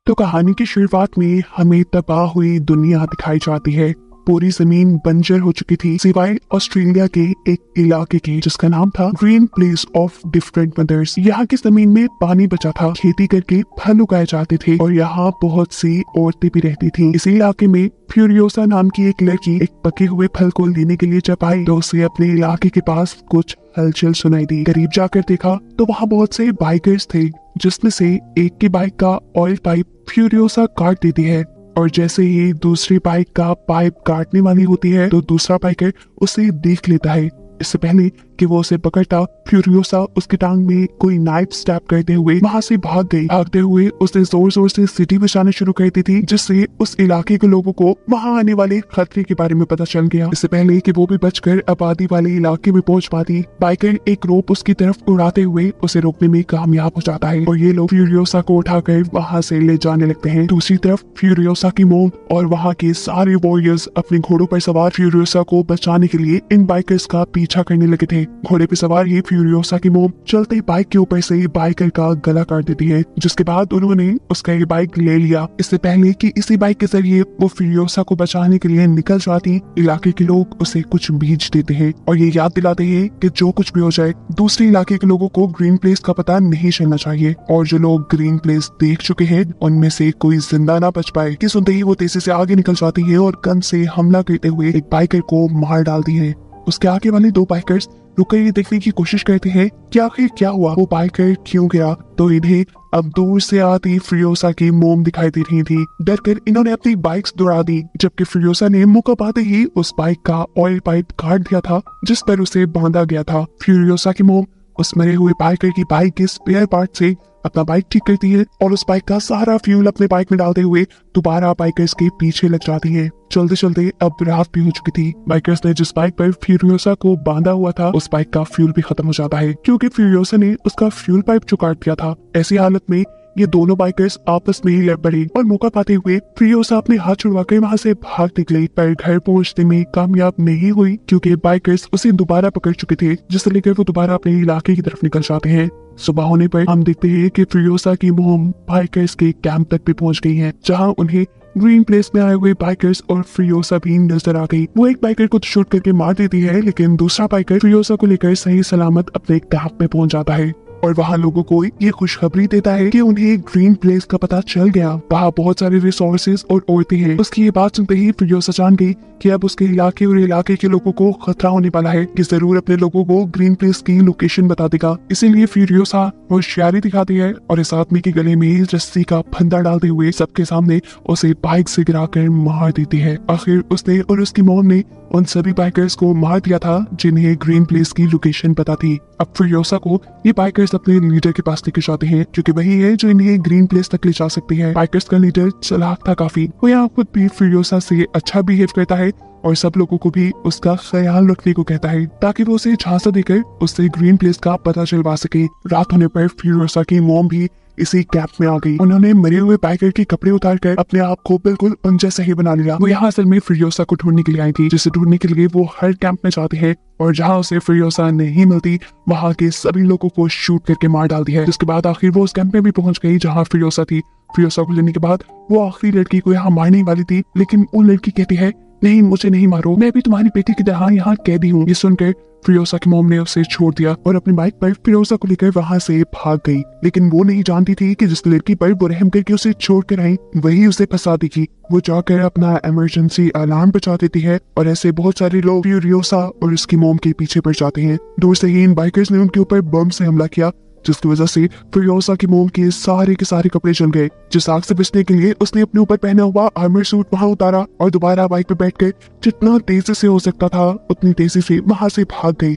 तो कहानी की शुरुआत में हमें तबाह हुई दुनिया दिखाई जाती है। पूरी जमीन बंजर हो चुकी थी सिवाय ऑस्ट्रेलिया के एक इलाके के जिसका नाम था green place of different mothers. यहाँ की जमीन में पानी बचा था, खेती करके फल उगाए जाते थे और यहाँ बहुत सी औरतें भी रहती थी। इसी इलाके में फ्यूरियोसा नाम की एक लड़की एक पके हुए फल को लेने के लिए जब आई तो उसे अपने इलाके के पास कुछ हलचल सुनाई दी। करीब जाकर देखा तो वहाँ बहुत से बाइकर्स थे, जिसमें से एक की बाइक का ऑयल पाइप फ्यूरियोसा काट देती है और जैसे ही दूसरी बाइक का पाइप काटने वाली होती है तो दूसरा बाइकर उसे देख लेता है। इससे पहले कि वो उसे पकड़ता, फ्यूरियोसा उसकी टांग में कोई नाइफ स्टैब करते हुए वहां से भाग गई। भागते हुए उसने जोर जोर से सीटी बजाना शुरू कर दी थी, जिससे उस इलाके के लोगों को वहां आने वाले खतरे के बारे में पता चल गया। इससे पहले कि वो भी बचकर आबादी वाले इलाके में पहुंच पाती, बाइकर एक रोप उसकी तरफ उड़ाते हुए उसे रोकने में कामयाब हो जाता है और ये लोग फ्यूरियोसा को उठाकर वहां से ले जाने लगते हैं। दूसरी तरफ फ्यूरियोसा की मोम और वहाँ के सारे वॉरियर्स अपने घोड़ों पर सवार फ्यूरियोसा को बचाने के लिए इन बाइकर्स का पीछा करने लगे थे। घोड़े पे सवार ही फ्यूरियोसा की मोम चलते बाइक के ऊपर से बाइकर का गला काट देती है, जिसके बाद उन्होंने उसका ये बाइक ले लिया। इससे पहले कि इसी बाइक के जरिए वो फ्यूरियोसा को बचाने के लिए निकल जाती, इलाके के लोग उसे कुछ बीज देते हैं और ये याद दिलाते हैं कि जो कुछ भी हो जाए दूसरे इलाके के लोगों को ग्रीन प्लेस का पता नहीं चलना चाहिए और जो लोग ग्रीन प्लेस देख चुके हैं उनमें से कोई जिंदा ना बच पाए। कि सुनते ही वो तेजी से आगे निकल जाती है और गन से हमला करते हुए एक बाइकर को मार डालती है। उसके आगे वाले दो बाइकर्स रुककर ये देखने की कोशिश करते हैं कि आखिर क्या हुआ, वो बाइकर क्यों गिरा। तो इन्हें अब दूर से आती फ्यूरियोसा की मोम दिखाई दे रही थी। डरकर इन्होंने अपनी बाइक्स दौड़ा दी, जबकि फ्यूरियोसा ने मौका पाते ही उस बाइक का ऑयल पाइप काट दिया था जिस पर उसे बांधा गया था। फ्यूरियोसा की मोम उस मरे हुए बाइकर की बाइक के स्पेयर पार्ट से अपना बाइक ठीक करती है और उस बाइक का सारा फ्यूल अपने बाइक में डालते हुए दोबारा बाइकर्स के पीछे लग जाती है। चलते चलते अब रात भी हो चुकी थी। बाइकर्स ने जिस बाइक पर फ्यूरियोसा को बांधा हुआ था उस बाइक का फ्यूल भी खत्म हो जाता है, क्योंकि फ्यूरियोसा ने उसका फ्यूल पाइप जो काट दिया था। ऐसी हालत में ये दोनों बाइकर्स आपस में ही लड़ पड़े और मौका पाते हुए फ्यूरियोसा अपने हाथ छुड़वाकर वहां से भाग निकली, पर घर पहुंचने में कामयाब नहीं हुई क्योंकि बाइकर्स उसे दोबारा पकड़ चुके थे, जिससे लेकर वो दोबारा अपने इलाके की तरफ निकल जाते हैं। सुबह होने पर हम देखते हैं कि फ्यूरियोसा की मोम बाइकर्स के कैंप तक भी पहुंच गई है, जहां उन्हें ग्रीन प्लेस में आए हुए बाइकर्स और फ्यूरियोसा भी नजर आ गई। वो एक बाइकर को शूट करके मार देती है, लेकिन दूसरा बाइकर फ्यूरियोसा को लेकर सही सलामत अपने कैंप में पहुंच जाता है और वहाँ लोगों को ये खुशखबरी देता है कि उन्हें ग्रीन प्लेस का पता चल गया। वहाँ बहुत सारे रिसोर्सेज और औरतें हैं। उसकी ये बात सुनते ही फ्यूरियोसा जान गई कि अब उसके इलाके और इलाके के लोगों को खतरा होने वाला है, कि जरूर अपने लोगों को ग्रीन प्लेस की लोकेशन बता देगा। इसीलिए फ्यूरियोसा होशियारी दिखाती है और इस आदमी के गले में रस्सी का फंदा डालते हुए सबके सामने उसे बाइक से गिराकर मार देती है। आखिर उसने और उसकी मॉम ने उन सभी बाइकर्स को मार दिया था जिन्हें ग्रीन प्लेस की लोकेशन पता थी। अब फ्यूरियोसा को ये बाइकर्स अपने लीडर के पास लेकर जाते हैं, क्योंकि वही है जो इन्हें ग्रीन प्लेस तक ले जा सकती है। बाइकर्स का लीडर चालाक था काफी, वो यहाँ खुद भी फ्यूरियोसा से अच्छा बिहेव करता है और सब लोगों को भी उसका ख्याल रखने को कहता है, ताकि वो उसे झांसा देकर उससे ग्रीन प्लेस का पता चलवा सके। रात होने पर फ्यूरियोसा की मॉम भी इसी कैंप में आ गई। उन्होंने मरे हुए बाइकर के कपड़े उतारकर अपने आप को बिल्कुल उन जैसा ही बना लिया। वो यहाँ असल में फ्यूरियोसा को ढूंढने के लिए आई थी, जिसे ढूंढने के लिए वो हर कैंप में जाते हैं और जहाँ उसे फ्यूरियोसा नहीं मिलती वहाँ के सभी लोगों को शूट करके मार डालती है। जिसके बाद आखिर वो उस कैंप में भी पहुंच गई जहाँ फ्यूरियोसा थी। फ्यूरियोसा को लेने के बाद वो आखिरी लड़की को यहाँ मारने वाली थी, लेकिन वो लड़की कहती है, नहीं मुझे नहीं मारो, मैं भी तुम्हारी बेटी की तरह यहाँ कैदी हूँ। ये सुनकर फ्यूरियोसा की मॉम ने उसे छोड़ दिया और अपनी बाइक पर फ्यूरियोसा को लेकर वहाँ से भाग गई, लेकिन वो नहीं जानती थी कि जिस लड़की पर वो रहम करके उसे छोड़ कर आई वही उसे फंसा देगी। वो जाकर अपना इमरजेंसी अलार्म बजा देती है और ऐसे बहुत सारे लोग फ्यूरियोसा और उसकी मॉम के पीछे पड़ जाते हैं। दूर से ही इन बाइकर्स ने उनके ऊपर बम से हमला किया, जिसकी वजह से फ्यूरियोसा की मोम के सारे कपड़े जल गए। जिस आग से बचने के लिए उसने अपने ऊपर पहना हुआ आर्मर सूट वहां उतारा और दोबारा बाइक पे बैठकर जितना तेजी से हो सकता था उतनी तेजी से वहां से भाग गई।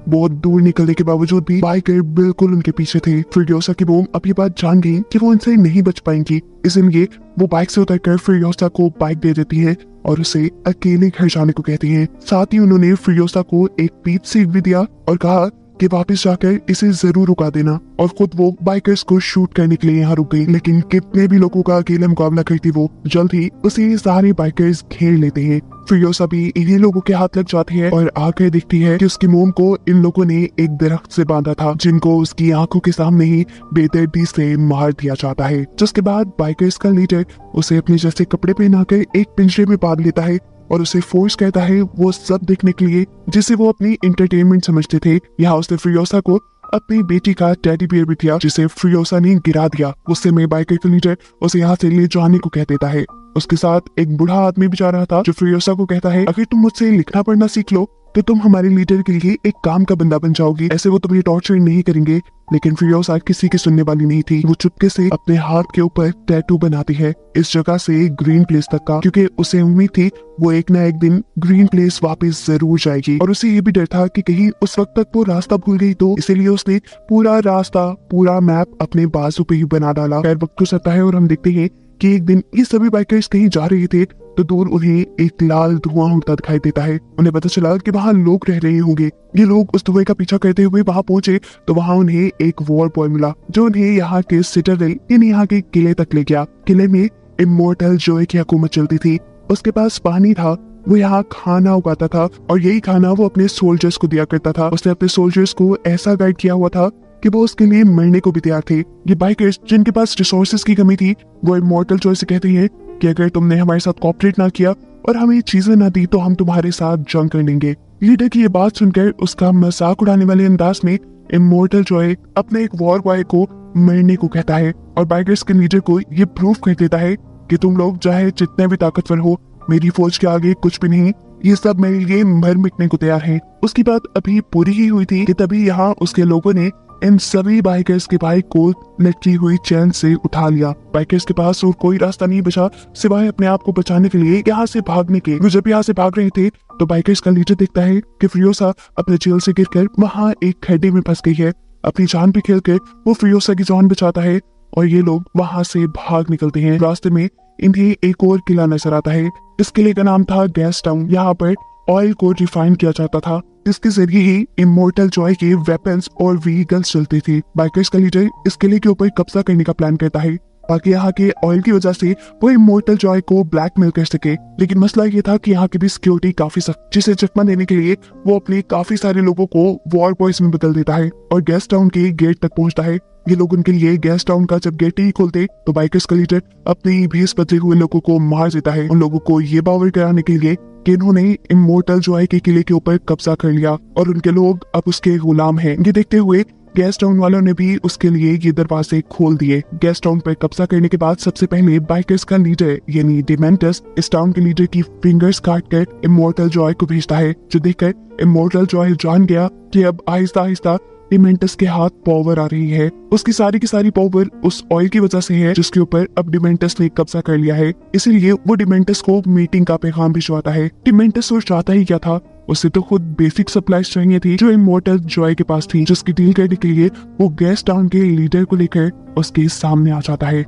बहुत दूर निकलने के बावजूद भी बाइकर बिल्कुल उनके पीछे थे। फ्यूरियोसा की मोम अब ये बात जान गई कि वो इनसे नहीं बच पाएंगी, इसलिए वो बाइक से उतरकर फ्यूरियोसा को बाइक दे देती है और उसे अकेले घर जाने को कहती है। साथ ही उन्होंने फ्यूरियोसा को एक पीच सीट भी दिया और कहा कि वापस जाकर इसे जरूर रुका देना, और खुद वो बाइकर्स को शूट करने के लिए यहाँ रुक गई। लेकिन कितने भी लोगों का अकेले मुकाबला करती वो, जल्द ही उसे सारे बाइकर्स घेर लेते हैं। फ्रियोसा भी इन्हीं लोगों के हाथ लग जाती है और आकर देखती है कि उसकी मोम को इन लोगों ने एक दरख्त से बांधा था, जिनको उसकी आंखों के सामने ही बेदर्दी से मार दिया जाता है। जिसके बाद बाइकर्स का लीडर उसे अपने जैसे कपड़े पहनाकर एक पिंजरे में बांध लेता है और उसे फोर्स करता है वो सब देखने के लिए जिसे वो अपनी एंटरटेनमेंट समझते थे। यहाँ उसने फ्रियोसा को अपनी बेटी का टेडी बियर भी दिया, जिसे फ्रियोसा ने गिरा दिया। उससे में बाइकर का लीडर उसे यहाँ से ले जाने को कह देता है। उसके साथ एक बूढ़ा आदमी भी जा रहा था, जो फ्रियोसा को कहता है अगर तुम मुझसे लिखना पढ़ना सीख लो तो तुम हमारे लीडर के लिए एक काम का बंदा बन जाओगी, ऐसे वो तुम्हें टॉर्चर नहीं करेंगे। लेकिन फ्रियोसा किसी की सुनने वाली नहीं थी। वो चुपके से अपने हाथ के ऊपर टैटू बनाती है, इस जगह से ग्रीन प्लेस तक का, क्योंकि उसे उम्मीद थी वो एक ना एक दिन ग्रीन प्लेस वापस जरूर जाएगी। और उसे ये भी डर था कि कहीं उस वक्त तक वो रास्ता भूल गई तो, इसीलिए उसने पूरा रास्ता, पूरा मैप अपने बाजू पे ही बना डाला। खैर वक्त गुजरता है और हम देखते हैं कि एक दिन ये सभी बाइकर्स कहीं जा रहे थे तो दूर उन्हें एक लाल धुआं उड़ता दिखाई देता है। उन्हें पता चला कि वहाँ लोग रह रहे होंगे। ये लोग उस धुएं का पीछा करते हुए वहाँ पहुंचे तो वहाँ उन्हें एक वॉर बॉय मिला, जो उन्हें यहाँ के सिटाडेल यानी यहाँ के किले तक ले गया। किले में इमोर्टल जॉय की हुकूमत चलती थी। उसके पास पानी था, वो यहाँ खाना उगाता था और यही खाना वो अपने सोल्जर्स को दिया करता था। उसने अपने सोल्जर्स को ऐसा गाइड किया हुआ था कि वो उसके लिए मरने को भी तैयार थे। ये बाइकर्स जिनके पास रिसोर्सेज की कमी थी, वो इमोर्टल जॉय से कहते हैं कि अगर तुमने हमारे साथ कोऑपरेट ना किया और हमें चीजें ना दी तो हम तुम्हारे साथ जंग कर लेंगे। लीडर की ये बात सुनकर उसका मजाक उड़ाने वाले अंदाज में इमोर्टल जॉय अपने एक वॉर बॉय को मरने को कहता है और बाइकर्स के लीडर को ये प्रूफ कर देता है कि तुम लोग चाहे जितने भी ताकतवर हो, मेरी फौज के आगे कुछ भी नहीं, ये सब मेरे लिए मर मिटने को तैयार है। उसकी बात अभी पूरी ही हुई थी कि तभी यहाँ उसके लोगों ने इन सभी बाइकर्स के बाइक को लटकी हुई चैन से उठा लिया। बाइकर्स के पास और कोई रास्ता नहीं बचा सिवाय अपने आप को बचाने के लिए यहाँ से भागने के। वो जब यहाँ से भाग रहे थे तो बाइकर्स का लीडर देखता है कि फ्रियोसा अपने जेल से गिरकर वहाँ एक खड्डे में फंस गई है। अपनी जान पे खेलकर वो फ्रियोसा की जान बचाता है और ये लोग वहाँ से भाग निकलते हैं। रास्ते में इन्हें एक और किला नजर आता है। इस किले का नाम था गैस टाउन। यहाँ पर ऑयल को रिफाइन किया जाता था, इसके जरिए ही इमोर्टल जॉय के वेपन्स और व्हीकल्स चलते थे। बाइकर्स का लीडर इस किले के ऊपर कब्जा करने का प्लान करता है ताकि यहाँ के ऑयल की वजह से वो इमोर्टल जॉय को ब्लैकमेल कर सके। लेकिन मसला ये था कि यहाँ की भी सिक्योरिटी काफी सख्त, जिसे चकमा देने के लिए वो अपने काफी सारे लोगों को वॉर बॉयज में बदल देता है और गैस टाउन के गेट तक पहुंचता है। ये लोग उनके लिए गैस टाउन का जब गेट ही खोलते तो बाइकर्स का लीडर अपने भेस बदले हुए लोगों को मार देता है, उन लोगों को ये बावर कराने के लिए कि इन्होंने इमोर्टल जॉय के किले के ऊपर कब्जा कर लिया और उनके लोग अब उसके गुलाम हैं। ये देखते हुए गैस टाउन वालों ने भी उसके लिए ये दरवाजे खोल दिए। गैस टाउन पर कब्जा करने के बाद सबसे पहले बाइकर्स का लीडर यानी डिमेंटस इस टाउन के लीडर की फिंगर्स काट कर इमोर्टल जॉय को भेजता है, जो देखकर इमोर्टल जॉय जान गया कि अब आहिस्ता आहिस्ता डिमेंटस के हाथ पावर आ रही है। उसकी सारी की सारी पावर उस ऑयल की वजह से है जिसके ऊपर अब डिमेंटस ने कब्जा कर लिया है। इसीलिए वो डिमेंटस को मीटिंग का पैगाम भिजवाता है। डिमेंटस सोच चाहता ही क्या था, उसे तो खुद बेसिक सप्लाईज चाहिए थी जो इमोर्टल जॉय के पास थी, जिसकी डील करने के लिए वो गैस टाउन के लीडर को लेकर उसके सामने आ जाता है।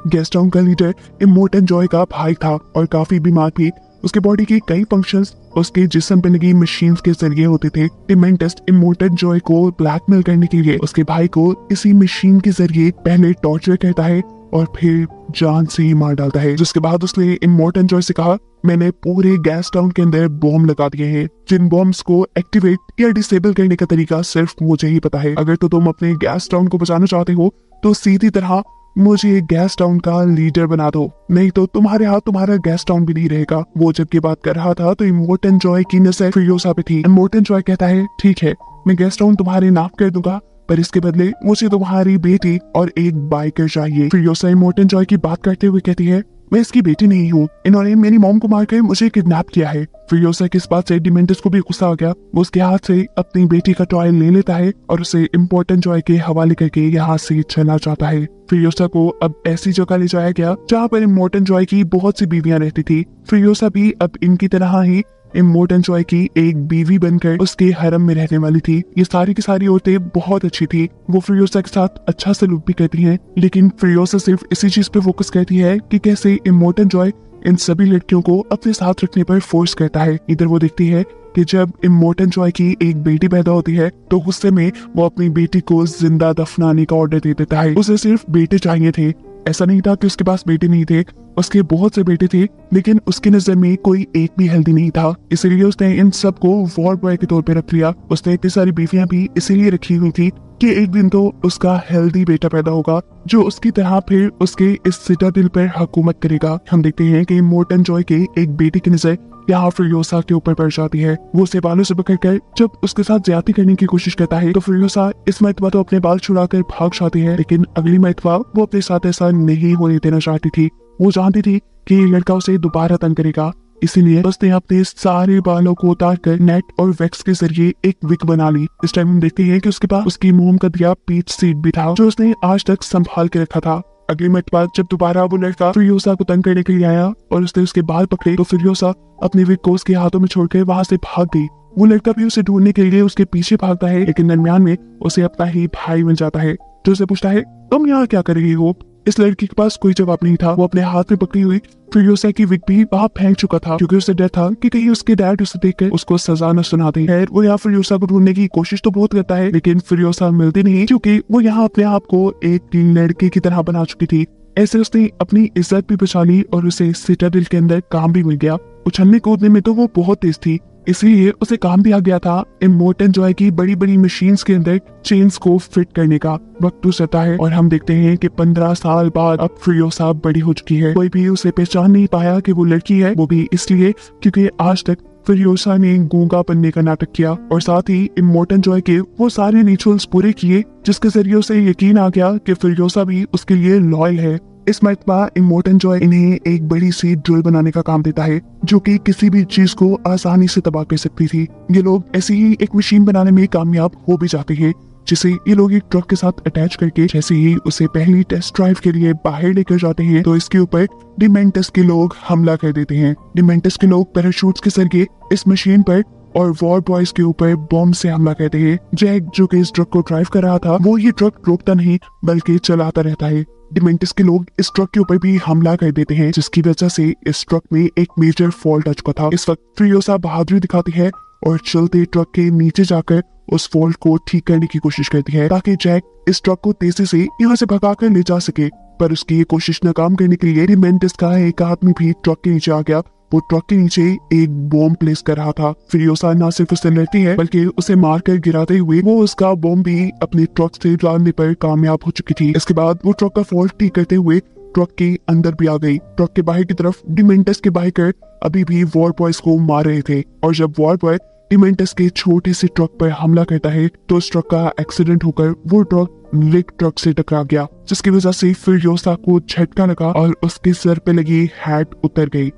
गैस टाउन का लीडर इमोर्टल जॉय का भाई था और काफी बीमार भी। उसके बॉडी के कई फंक्शंस उसके जिस्म पे लगी मशीन्स के जरिए होते थे। डिमेंटस इमोर्टल जॉय को ब्लैकमेल करने के लिए उसके भाई को इसी मशीन के जरिए पहले टॉर्चर करता है और फिर जान से ही मार डालता है। जिसके बाद उसने इमोर्टल जॉय से कहा, मैंने पूरे गैस टाउन के अंदर बॉम्ब लगा दिए हैं, जिन बॉम्ब्स को एक्टिवेट या डिसेबल करने का तरीका सिर्फ मुझे ही पता है। अगर तो तुम अपने गैस टाउन को बचाना चाहते हो तो सीधी तरह मुझे गैस टाउन का लीडर बना दो, नहीं तो तुम्हारे हाथ तुम्हारा गैस टाउन भी नहीं रहेगा। वो जब ये बात कर रहा था तो इमोर्टल जॉय की नजर फ्रियोसा पे थी। इमोर्टल जॉय कहता है, ठीक है मैं गैस टाउन तुम्हारे नाम कर दूंगा, पर इसके बदले मुझे तुम्हारी बेटी और एक बाइकर चाहिए। फ्रियोसा इमोर्टल जॉय की बात करते हुए कहती है, मैं इसकी बेटी नहीं हूँ, इन्होंने मेरी मॉम को मारकर मुझे किडनैप किया है। फ्रियोसा की इस बात से डिमेंटस को भी गुस्सा आ गया। वो उसके हाथ से अपनी बेटी का टॉय ले लेता है और उसे इम्पोर्टेंट जॉय के हवाले करके यहाँ से चला जाता है। फ्रियोसा को अब ऐसी जगह ले जाया गया जहाँ पर इमोर्टल जॉय की बहुत सी बीवियां रहती थी। फ्रियोसा भी अब इनकी तरह ही इमोर्टल जॉय की एक बीवी बनकर उसके हरम में रहने वाली थी। ये सारी की सारी औरतें बहुत अच्छी थी, वो फ्रियोसा के साथ अच्छा सलूक भी करती हैं, लेकिन फ्रियोसा सिर्फ इसी चीज पे फोकस करती है कि कैसे इमोर्टल जॉय इन सभी लड़कियों को अपने साथ रखने पर फोर्स करता है। इधर वो देखती है कि जब इमोर्टन जॉय की एक बेटी पैदा होती है तो गुस्से में वो अपनी बेटी को जिंदा दफनाने का ऑर्डर दे देता है। उसे सिर्फ बेटे चाहिए थे, ऐसा नहीं था कि उसके पास बेटे नहीं थे, उसके बहुत से बेटे थे, लेकिन उसकी नजर में कोई एक भी हेल्दी नहीं था। इसलिए उसने इन सबको वॉर बॉय के तौर पे रख लिया। उसने इतनी सारी बीवियां भी इसीलिए रखी हुई थी कि एक दिन तो उसका हेल्दी बेटा पैदा होगा जो उसकी तरह फिर उसके इस सिटाडेल पर हुकूमत करेगा। हम देखते हैं कि इमोर्टन जॉय के एक बेटे की नजर यहाँ फ्यूरियोसा के ऊपर पड़ जाती है। वो उसे बालों से पकड़कर जब उसके साथ ज्यादती करने की कोशिश करता है तो फ्यूरियोसा इस मर्तबा तो अपने बाल छुड़ाकर भाग जाती है, लेकिन अगली मर्तबा वो अपने साथ ऐसा नहीं होने देना चाहती थी। वो जानती थी कि ये लड़का उसे दोबारा तंग करेगा, इसीलिए उसने अपने सारे बालों को उतारकर नेट और वैक्स के जरिए एक विग बना ली। इस टाइम हम देखते हैं कि उसके पास उसकी मोम का दिया पीच सीड भी था जो उसने आज तक संभाल के रखा था। अगली मिनट बाद जब दोबारा वो लड़का फ्यूरियोसा को तंग करने के लिए आया और उसने उसके बाल पकड़े तो फ्यूरियोसा अपने विग को उसके हाथों में छोड़कर वहां से भाग गई। वो लड़का भी उसे ढूंढने के लिए उसके पीछे भागता है, लेकिन दरमियान में उसे अपना ही भाई मिल जाता है जो उसे पूछता है, तुम यहाँ क्या कर रही हो? इस लड़की के पास कोई जवाब नहीं था। वो अपने हाथ में पकड़ी हुई फ्यूरियोसा की विग भी वहां फेंक चुका था क्योंकि उसे डर था कि कहीं उसके डैड उसे देखकर उसको सजा न सुना दे। खैर वो यहाँ फ्यूरियोसा को ढूंढने की कोशिश तो बहुत करता है, लेकिन फ्यूरियोसा मिलती नहीं क्योंकि वो यहाँ अपने आप को एक लड़के की तरह बना चुकी थी। ऐसे उसने अपनी इज्जत भी बचा ली और उसे सिटाडेल के अंदर काम भी मिल गया। उछलने कूदने में तो वो बहुत तेज थी, इसलिए उसे काम भी आ गया था इमोर्टन जॉय की बड़ी बड़ी मशीन्स के अंदर चेन्स को फिट करने का। वक्त गुजरता है और हम देखते हैं कि 15 साल बाद अब फ्यूरियोसा बड़ी हो चुकी है। कोई भी उसे पहचान नहीं पाया कि वो लड़की है, वो भी इसलिए क्योंकि आज तक फ्यूरियोसा ने गूंगा बनने का नाटक किया और साथ ही इमोर्टन जॉय के वो सारे रिचुअल्स पूरे किए जिसके जरिए उसे यकीन आ गया कि फ्यूरियोसा भी उसके लिए लॉयल है। इस मर्तबा इमोर्टन जॉय इन्हें एक बड़ी सी ड्रिल बनाने का काम देता है जो कि किसी भी चीज को आसानी से तबाह कर सकती थी। ये लोग ऐसी ही एक मशीन बनाने में कामयाब हो भी जाते हैं जिसे ये लोग एक ट्रक के साथ अटैच करके जैसे ही उसे पहली टेस्ट ड्राइव के लिए बाहर लेकर जाते हैं तो इसके ऊपर डिमेंटस के लोग हमला कर देते हैं। डिमेंटस के लोग पैराशूट्स के जरिए इस मशीन पर और वॉर बॉयज के ऊपर बॉम्ब से हमला करते हैं। जैक जो कि इस ट्रक को ड्राइव कर रहा था वो ये ट्रक रोकता नहीं बल्कि चलाता रहता है। डिमेंटस के लोग इस ट्रक के ऊपर भी हमला कर देते हैं जिसकी वजह से इस ट्रक में एक मेजर फॉल्ट आ चुका था। इस वक्त फ्यूरियोसा बहादुरी दिखाती है और चलते ट्रक के नीचे जाकर उस फॉल्ट को ठीक करने की कोशिश करती है ताकि जैक इस ट्रक को तेजी से यहाँ से भगाकर ले जा सके, पर उसकी ये कोशिश नाकाम करने के लिए डिमेंटस का एक आदमी भी ट्रक के नीचे आ गया। वो ट्रक के नीचे एक बॉम्ब प्लेस कर रहा था। फ्यूरियोसा न सिर्फ उससे लड़ती है बल्कि उसे मारकर गिराते हुए वो उसका बॉम्ब भी अपने ट्रक से डालने पर कामयाब हो चुकी थी। इसके बाद वो ट्रक का फॉल्ट ठीक करते हुए ट्रक के अंदर भी आ गई। ट्रक के बाहर की तरफ डिमेंटस के बाइकर अभी भी वॉर बॉयज को मार रहे थे और जब वॉर बॉय डिमेंटस के छोटे से ट्रक पर हमला करता है तो उस ट्रक का एक्सीडेंट होकर वो ट्रक रिक ट्रक से टकरा गया जिसकी वजह से फ्यूरियोसा को झटका लगा और उसके सर पे लगी हैट उतर गई।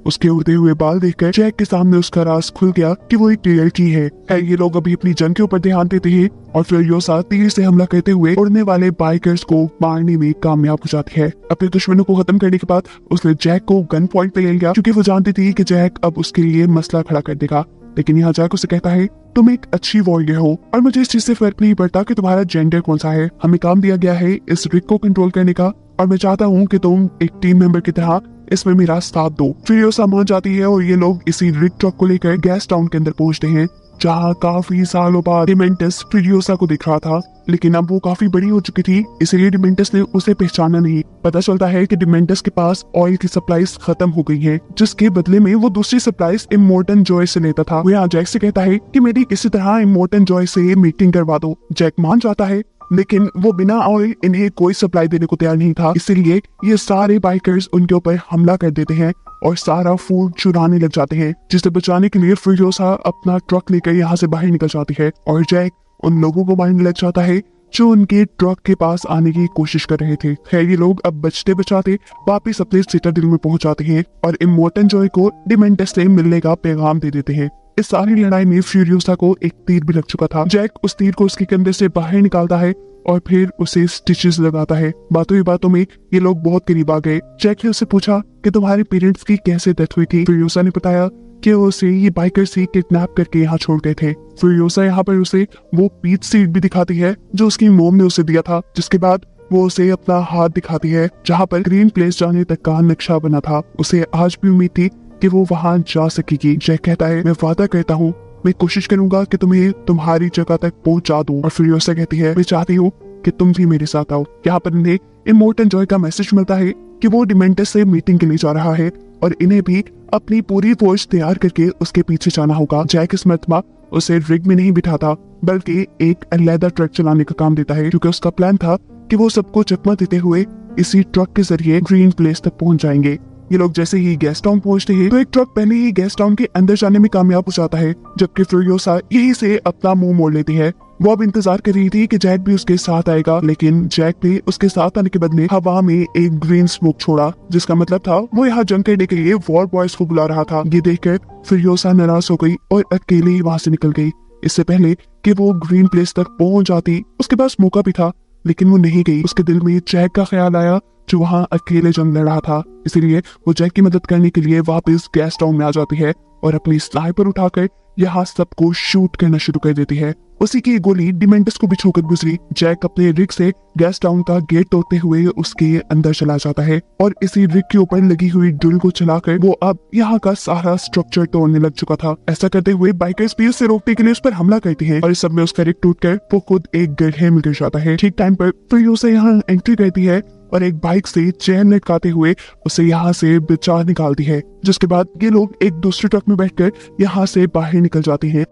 उसके उड़ते हुए बाल देखकर जैक के सामने उसका राज खुल गया कि वो एक लड़की है। ये लोग अभी अपनी जंग के ऊपर ध्यान देते हैं और फ्यूरियोसा तीर से हमला करते हुए उड़ने वाले बाइकर्स को मारने में कामयाब हो जाती है। अपने दुश्मनों को खत्म करने के बाद उसने जैक को गन पॉइंट पे ले लिया क्योंकि वो जानती थी कि जैक अब उसके लिए मसला खड़ा कर देगा। लेकिन यहाँ जैक उसे कहता है, तुम एक अच्छी वॉरियर हो और मुझे इस चीज से फर्क नहीं पड़ता कि तुम्हारा जेंडर कौन सा है। हमें काम दिया गया है इस रिक को कंट्रोल करने का और मैं चाहता हूँ कि तुम एक टीम मेंबर की तरह इसमें मेरा साथ दो। फ्यूरियोसा मान जाती है और ये लोग इसी रिक ट्रक को लेकर गैस टाउन के अंदर पहुंचते हैं जहाँ काफी सालों बाद डिमेंटस फ्यूरियोसा को दिख रहा था, लेकिन अब वो काफी बड़ी हो चुकी थी इसलिए डिमेंटस ने उसे पहचाना नहीं। पता चलता है कि डिमेंटस के पास ऑयल की सप्लाईज खत्म हो गई है जिसके बदले में वो दूसरी सप्लाईज इमोर्टन जॉय से लेता था। वो यहाँ जैक से कहता है कि मेरी किसी तरह इमोर्टन जॉय से मीटिंग करवा दो। जैक मान जाता है लेकिन वो बिना ऑयल इन्हें कोई सप्लाई देने को तैयार नहीं था, इसलिए ये सारे बाइकर्स उनके ऊपर हमला कर देते हैं और सारा फूड चुराने लग जाते हैं जिसे बचाने के लिए फ्यूरियोसा अपना ट्रक लेकर यहाँ से बाहर निकल जाती है और जैक उन लोगों को मारने लग जाता है जो उनके ट्रक के पास आने की कोशिश कर रहे थे। खैर ये लोग अब बचते बचाते वापिस अपने सिटाडेल में पहुंच जाते हैं और इमोर्टन जॉय को डिमेंटस से मिलने का पैगाम दे देते हैं। इस सारी लड़ाई में फ्यूरियोसा को एक तीर भी लग चुका था। जैक उस तीर को उसके कंधे से बाहर निकालता है और फिर उसे स्टिचेस लगाता है। बातों ही बातों में ये लोग बहुत करीब आ गए। जैक ने उससे पूछा कि तुम्हारे पेरेंट्स की कैसे डेथ हुई थी। फ्यूरियोसा ने बताया कि उसे ये बाइकर्स ही किडनैप करके यहाँ छोड़ गए थे। फ्यूरियोसा यहाँ पर उसे वो पीच सीड भी दिखाती है जो उसकी मोम ने उसे दिया था, जिसके बाद वो उसे अपना हाथ दिखाती है जहाँ पर ग्रीन प्लेस जाने तक का नक्शा बना था। उसे आज भी उम्मीद थी कि वो वहां जा सकेगी। जैक कहता है, मैं वादा करता हूँ, मैं कोशिश करूंगा कि तुम्हें तुम्हारी जगह तक पहुंचा दूं। और फ्यूरियोसा कहती है, मैं चाहती हूँ कि तुम भी मेरे साथ आओ। यहाँ पर इन्हें इमोर्टल जॉय का मैसेज मिलता है कि वो डिमेंटस से मीटिंग के लिए जा रहा है और इन्हें भी अपनी पूरी फौज तैयार करके उसके पीछे जाना होगा। जैक इस मर्तबा उसे रिग में नहीं बिठाता बल्कि एक लेदर ट्रक चलाने का काम देता है, क्योंकि उसका प्लान था कि वो सबको चकमा देते हुए इसी ट्रक के जरिए ग्रीन प्लेस तक पहुंच जाएंगे। ये लोग जैसे ही गैस टाउन पहुंचते हैं तो एक ट्रक पहले ही गैस टाउन के अंदर जाने में कामयाब हो जाता है, जबकि फ्यूरियोसा यहीं से अपना मुंह मोड़ लेती है। वो अब इंतजार कर रही थी कि जैक भी उसके साथ आएगा, लेकिन जैक ने उसके साथ आने के बदले हवा में एक ग्रीन स्मोक छोड़ा, जिसका मतलब था वो यहाँ जंग करने के लिए वॉर बॉयज को बुला रहा था। ये देखकर फ्यूरियोसा नाराज हो गई और अकेले ही वहां से निकल गई। इससे पहले कि वो ग्रीन प्लेस तक पहुंच जाती उसके पास मौका भी था, लेकिन वो नहीं गई। उसके दिल में जैक का ख्याल आया जो वहां अकेले जंग लड़ रहा था, इसीलिए वो जैक की मदद करने के लिए वापस गैस टाउन में आ जाती है और अपनी स्नाइपर उठाकर यहाँ सबको शूट करना शुरू कर देती है। उसी की गोली डिमेंटस को भी छूकर गुजरी। जैक अपने रिग से गैस टाउन का गेट तोड़ते हुए उसके अंदर चला जाता है और इसी रिग के ऊपर लगी हुई ड्रिल को चलाकर वो अब यहाँ का सारा स्ट्रक्चर तोड़ने लग चुका था। ऐसा करते हुए बाइकर्स भी उसे रोकने के लिए उस पर हमला करती हैं और इस सब में उसका रिग टूटकर वो खुद एक गड्ढे में गिर जाता है। ठीक टाइम पर फ्यूरियोसा यहाँ एंट्री करती है और एक बाइक से चैन लटकाते हुए उसे यहाँ से बचा निकालती है, जिसके बाद ये लोग एक दूसरे ट्रक में बैठकर यहाँ से बाहर निकल जाते हैं।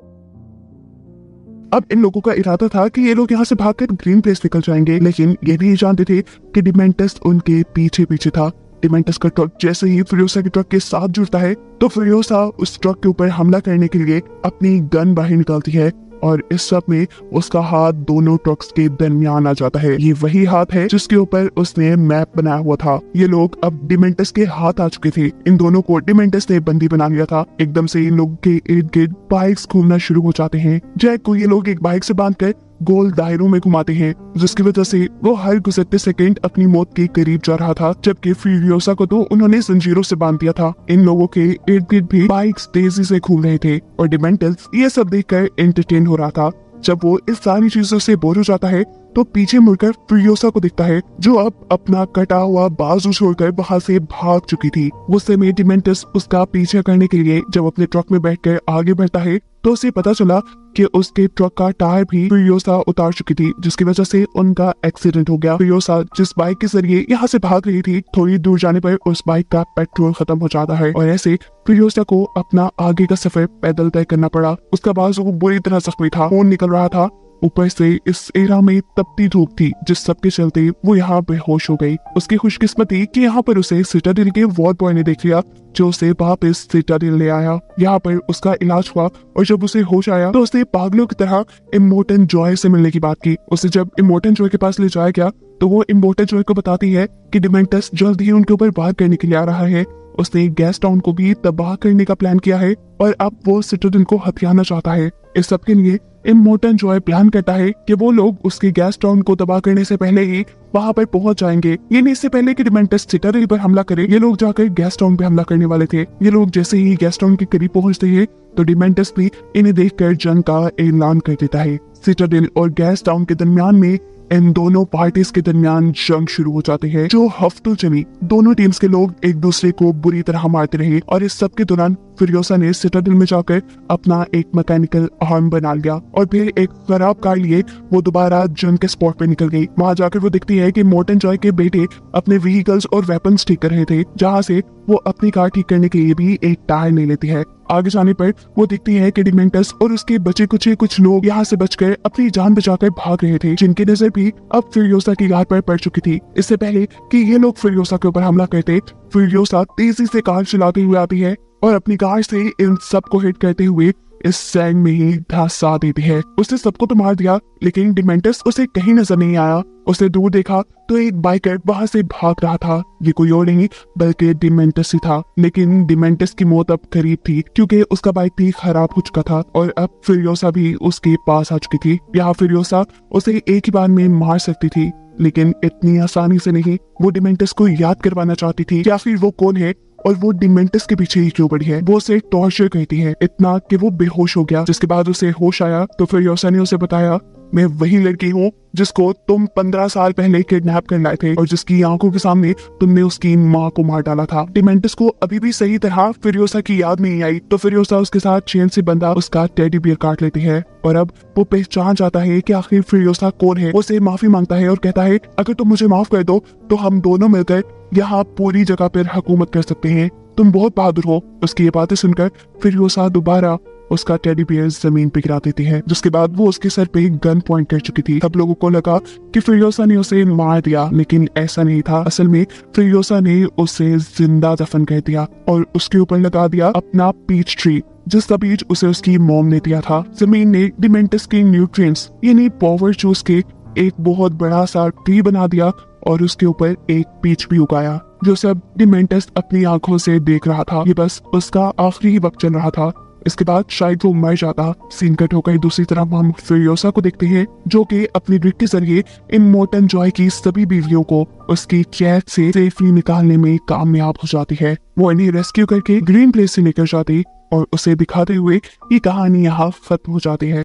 अब इन लोगों का इरादा था कि ये लोग यहाँ से भागकर ग्रीन प्लेस निकल जाएंगे, लेकिन ये नहीं जानते थे कि डिमेंटस उनके पीछे पीछे था। डिमेंटस का ट्रक जैसे ही फ्यूरियोसा के ट्रक के साथ जुड़ता है तो फ्यूरियोसा उस ट्रक के ऊपर हमला करने के लिए अपनी गन बाहर निकालती है और इस सब में उसका हाथ दोनों ट्रक्स के दरमियान आ जाता है। ये वही हाथ है जिसके ऊपर उसने मैप बनाया हुआ था। ये लोग अब डिमेंटस के हाथ आ चुके थे। इन दोनों को डिमेंटस ने बंदी बना लिया था। एकदम से इन लोगों के इर्द गिर्द बाइक्स घूमना शुरू हो जाते हैं। जैक को ये लोग एक बाइक से बांधकर गोल दायरों में घुमाते हैं, जिसकी वजह से वो हर गुजरते सेकंड अपनी मौत के करीब जा रहा था, जबकि फ्यूरियोसा को तो उन्होंने जंजीरों से बांध दिया था। इन लोगों के इर्द गिर्द भी बाइक्स तेजी से घूम रहे थे और डिमेंटस ये सब देखकर एंटरटेन हो रहा था। जब वो इस सारी चीजों से बोर हो जाता है तो पीछे मुड़कर फ्यूरियोसा को दिखता है, जो अब अपना कटा हुआ बाजू छोड़कर वहां से भाग चुकी थी। उस समय डिमेंटस उसका पीछे करने के लिए जब अपने ट्रक में बैठकर आगे बढ़ता है तो उसे पता चला कि उसके ट्रक का टायर भी फ्यूरियोसा उतार चुकी थी, जिसकी वजह से उनका एक्सीडेंट हो गया। फ्यूरियोसा जिस बाइक के जरिए यहाँ से भाग रही थी, थोड़ी दूर जाने पर उस बाइक का पेट्रोल खत्म हो जाता है और ऐसे फ्यूरियोसा को अपना आगे का सफर पैदल तय करना पड़ा। उसका बाजू बुरी तरह जख्मी था, खून निकल रहा था। ऊपर से इस एरा में तपती धूप थी, जिस सब के चलते वो यहाँ बेहोश हो गई। उसकी खुशकिस्मती कि यहाँ पर उसे सिटाडेल के वॉर बॉय ने देख लिया, जो उसे वापस सिटाडेल ले आया। यहाँ पर उसका इलाज हुआ और जब उसे होश आया तो उसने पागलों की तरह इमोर्टल जॉय से मिलने की बात की। उसे जब इमोर्टल जॉय के पास ले जाया गया तो वो इमोर्टल जॉय को बताती है कि डिमेंटस जल्द ही उनके ऊपर वार करने के लिए आ रहा है। उसने गैस टाउन को भी तबाह करने का प्लान किया है और अब वो सिटाडेल को हथियाना चाहता है। इस सब के लिए इमोर्टल जॉय प्लान करता है कि वो लोग उसके गैस टाउन को तबाह करने से पहले ही वहां पर पहुंच जाएंगे। ये नहीं, इससे पहले कि डिमेंटस सिटाडेल पर हमला करे, ये लोग जाकर गैस टाउन पे हमला करने वाले थे। ये लोग जैसे ही गैस टाउन के करीब पहुंचते हैं तो डिमेंटस भी इन्हें देखकर जंग का ऐलान कर देता है। सिटाडेल और गैस टाउन के दरमियान में इन दोनों पार्टीज के दरमियान जंग शुरू हो जाते हैं, जो हफ्तों चली। दोनों टीम्स के लोग एक दूसरे को बुरी तरह मारते रहे और इस सब के दौरान फ्यूरियोसा ने सिटाडेल में जाकर अपना एक मैकेनिकल आर्म बना लिया और फिर एक खराब कार लिए वो दोबारा जंग के स्पॉट पे निकल गई। वहां जाकर वो दिखती है कि मोर्टन जॉय के बेटे अपने व्हीकल्स और वेपन्स ठीक कर रहे थे, जहां से वो अपनी कार ठीक करने के लिए भी एक टायर ले लेती है। आगे जाने पर वो दिखती है कि डिमेंटस और उसके बचे कुछ लोग यहाँ से बचकर अपनी जान बचाकर भाग रहे थे, जिनकी नजर भी अब फ्यूरियोसा की कार पर पड़ चुकी थी। इससे पहले कि ये लोग फ्यूरियोसा के ऊपर हमला करते, फ्यूरियोसा तेजी से कार चलाते हुए आती है और अपनी कार से इन सबको हिट करते हुए इस सैंग में ही धंसा देती है। उसने सबको तो मार दिया, लेकिन डिमेंटस उसे कहीं नजर नहीं आया। उसने दूर देखा तो एक बाइकर वहां से भाग रहा था। ये कोई और नहीं बल्कि डिमेंटस ही था, लेकिन डिमेंटस की मौत अब करीब थी क्योंकि उसका बाइक भी खराब हो चुका था और अब फ्यूरियोसा भी उसके पास आ चुकी थी। यहाँ फ्यूरियोसा उसे एक ही बार में मार सकती थी, लेकिन इतनी आसानी से नहीं। वो डिमेंटस को याद करवाना चाहती थी कि आखिर वो कौन है और वो डिमेंटस के पीछे ही क्यों पड़ी है। वो उसे टॉर्चर करती है इतना कि वो बेहोश हो गया। जिसके बाद उसे होश आया तो फ्यूरियोसा ने उसे बताया मैं वही लड़की हूँ जिसको तुम 15 साल पहले किडनैप कर लाए थे और जिसकी आंखों के सामने तुमने उसकी माँ को मार डाला था। डिमेंटस को अभी भी सही तरह फ्यूरियोसा की याद नहीं आई, तो फ्यूरियोसा उसके साथ चेन से बंधा उसका टेडी बियर काट लेती है और अब वो पहचान जाता है कि आखिर फ्यूरियोसा कौन है। उसे माफी मांगता है और कहता है अगर तुम मुझे माफ कर दो तो हम दोनों मिलकर यहाँ पूरी जगह पर हुकूमत कर सकते हैं, तुम बहुत बहादुर हो। उसकी ये बातें सुनकर फ्यूरियोसा दोबारा उसका टेडी बियर जमीन पे गिरा देती है, जिसके बाद वो उसके सर पे गन पॉइंट कर चुकी थी। सब लोगों को लगा कि फ्यूरियोसा ने उसे मार दिया, लेकिन ऐसा नहीं था। असल में फ्यूरियोसा ने उसे जिंदा दफन कर दिया और उसके ऊपर लगा दिया अपना पीच ट्री, जिसका बीज उसे उसकी मॉम ने दिया था। जमीन ने डिमेंटस के न्यूट्रिएंट्स यानी पावर चूस के एक बहुत बड़ा सा ट्री बना दिया और उसके ऊपर एक पीच भी उगाया, जो सब डिमेंटस अपनी आंखों से देख रहा था। ये बस उसका आखिरी वक्त चल रहा था। इसके बाद शायद वो मर जाता। सीन कट होकर दूसरी तरफ हम फ्यूरियोसा को देखते हैं, जो कि अपनी ग्रिड के जरिए इमोर्टल जॉय की सभी बीवियों को उसकी कैद से सेफली निकालने में कामयाब हो जाती है। वो इन्हें रेस्क्यू करके ग्रीन प्लेस से लेकर जाती और उसे दिखाते हुए ये कहानी यहाँ खत्म हो जाती है।